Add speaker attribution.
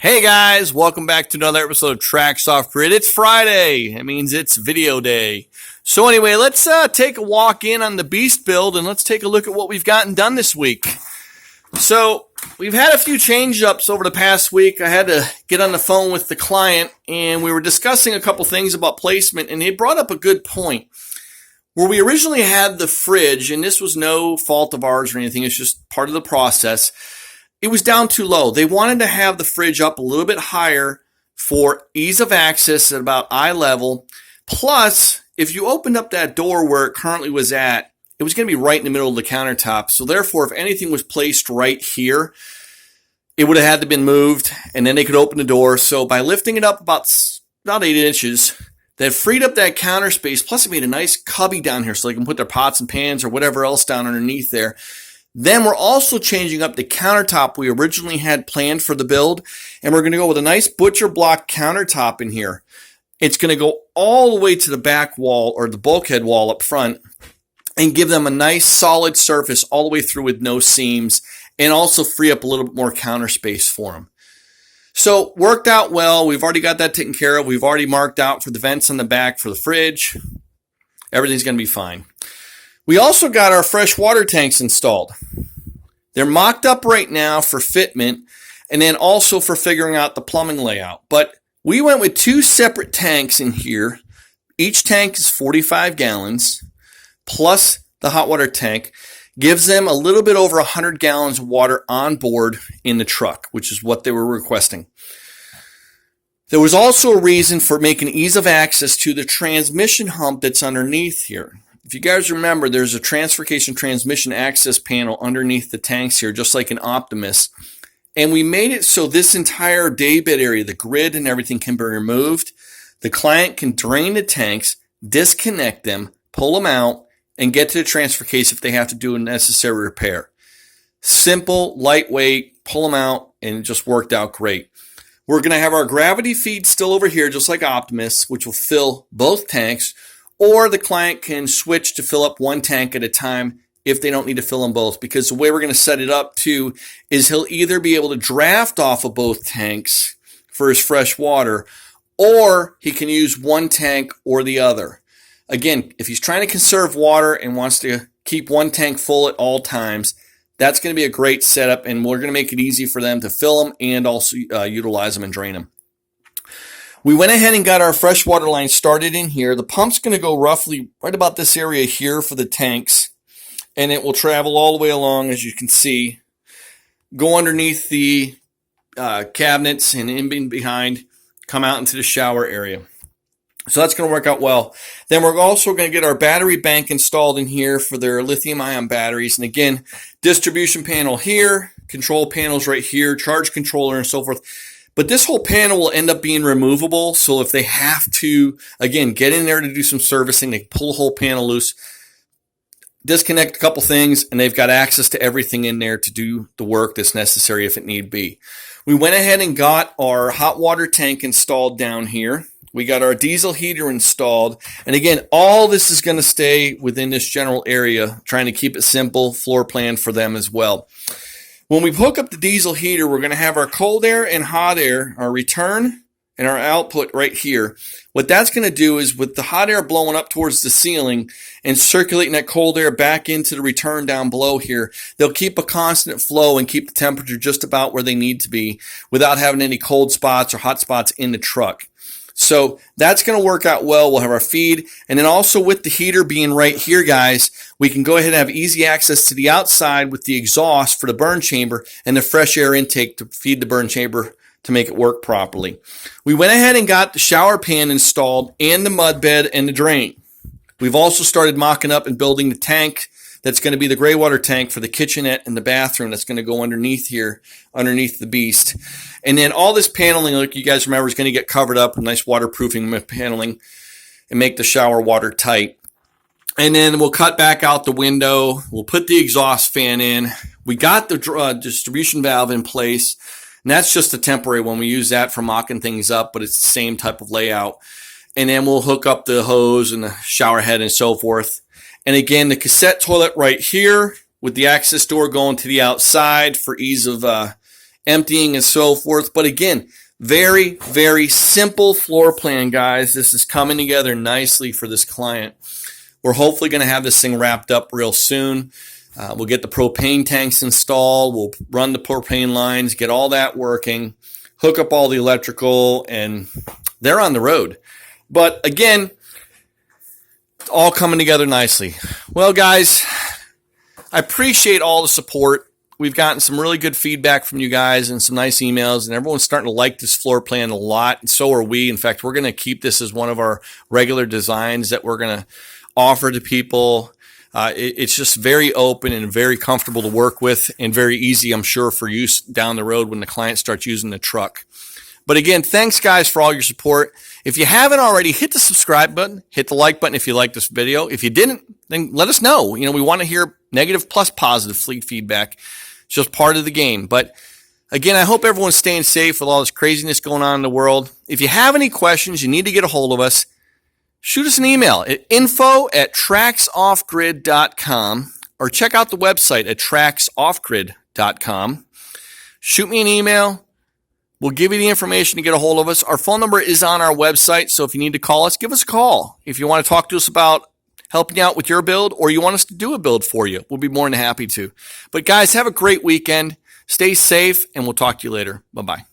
Speaker 1: Hey guys, welcome back to another episode of TRAX Off Grid. It's Friday. It means it's video day. So anyway, let's take a walk in on the Beast build and let's take a look at what we've gotten done this week. So we've had a few change-ups over the past week. I had to get on the phone with the client and we were discussing a couple things about placement, and they brought up a good point. Where we originally had the fridge, and this was no fault of ours or anything, it's just part of the process, it was down too low. They wanted to have the fridge up a little bit higher for ease of access at about eye level. Plus, if you opened up that door where it currently was at, it was going to be right in the middle of the countertop. So therefore, if anything was placed right here, it would have had to been moved, and then they could open the door. So by lifting it up about 8 inches, that freed up that counter space. Plus, it made a nice cubby down here so they can put their pots and pans or whatever else down underneath there. Then we're also changing up the countertop we originally had planned for the build, and we're going to go with a nice butcher block countertop in here. It's going to go all the way to the back wall or the bulkhead wall up front and give them a nice solid surface all the way through with no seams, and also free up a little bit more counter space for them. So worked out well. We've already got that taken care of. We've already marked out for the vents on the back for the fridge. Everything's going to be fine. We also got our fresh water tanks installed. They're mocked up right now for fitment and then also for figuring out the plumbing layout. But we went with 2 separate tanks in here. Each tank is 45 gallons plus the hot water tank. Gives them a little bit over 100 gallons of water on board in the truck, which is what they were requesting. There was also a reason for making ease of access to the transmission hump that's underneath here. If you guys remember, there's a transfer case and transmission access panel underneath the tanks here, just like an Optimus. And we made it so this entire daybed area, the grid and everything, can be removed. The client can drain the tanks, disconnect them, pull them out, and get to the transfer case if they have to do a necessary repair. Simple, lightweight, pull them out, and it just worked out great. We're going to have our gravity feed still over here, just like Optimus, which will fill both tanks. Or the client can switch to fill up one tank at a time if they don't need to fill them both. Because the way we're going to set it up too is he'll either be able to draft off of both tanks for his fresh water, or he can use one tank or the other. Again, if he's trying to conserve water and wants to keep one tank full at all times, that's going to be a great setup, and we're going to make it easy for them to fill them and also utilize them and drain them. We went ahead and got our freshwater line started in here. The pump's going to go roughly right about this area here for the tanks, and it will travel all the way along, as you can see, go underneath the cabinets and in behind, come out into the shower area. So that's going to work out well. Then we're also going to get our battery bank installed in here for their lithium-ion batteries. And again, distribution panel here, control panels right here, charge controller, and so forth. But this whole panel will end up being removable, so if they have to, again, get in there to do some servicing, they pull the whole panel loose, disconnect a couple things, and they've got access to everything in there to do the work that's necessary if it need be. We went ahead and got our hot water tank installed down here. We got our diesel heater installed. And again, all this is going to stay within this general area, trying to keep it simple, floor plan for them as well. When we hook up the diesel heater, we're going to have our cold air and hot air, our return and our output right here. What that's going to do is with the hot air blowing up towards the ceiling and circulating that cold air back into the return down below here, they'll keep a constant flow and keep the temperature just about where they need to be without having any cold spots or hot spots in the truck. So that's going to work out well. We'll have our feed. And then also with the heater being right here, guys, we can go ahead and have easy access to the outside with the exhaust for the burn chamber and the fresh air intake to feed the burn chamber to make it work properly. We went ahead and got the shower pan installed and the mud bed and the drain. We've also started mocking up and building the tank that's going to be the gray water tank for the kitchenette and the bathroom that's going to go underneath here, underneath the Beast. And then all this paneling, like you guys remember, is going to get covered up with nice waterproofing paneling and make the shower watertight. And then we'll cut back out the window. We'll put the exhaust fan in. We got the distribution valve in place, and that's just a temporary one. We use that for mocking things up, but it's the same type of layout. And then we'll hook up the hose and the shower head and so forth. And again, the cassette toilet right here with the access door going to the outside for ease of emptying and so forth. But again, very, very simple floor plan, guys. This is coming together nicely for this client. We're hopefully going to have this thing wrapped up real soon. We'll get the propane tanks installed. We'll run the propane lines, get all that working, hook up all the electrical, and they're on the road. But again, it's all coming together nicely. Well, guys, I appreciate all the support. We've gotten some really good feedback from you guys and some nice emails, and everyone's starting to like this floor plan a lot, and so are we. In fact, we're going to keep this as one of our regular designs that we're going to offer to people. It's just very open and very comfortable to work with and very easy, I'm sure, for use down the road when the client starts using the truck. But again, thanks, guys, for all your support. If you haven't already, hit the subscribe button, hit the like button if you like this video. If you didn't, then let us know. We want to hear negative plus positive feedback. It's just part of the game. But again, I hope everyone's staying safe with all this craziness going on in the world. If you have any questions, you need to get a hold of us. Shoot us an email at info@traxoffgrid.com or check out the website at traxoffgrid.com. Shoot me an email. We'll give you the information to get a hold of us. Our phone number is on our website, so if you need to call us, give us a call. If you want to talk to us about helping you out with your build or you want us to do a build for you, we'll be more than happy to. But guys, have a great weekend. Stay safe, and we'll talk to you later. Bye-bye.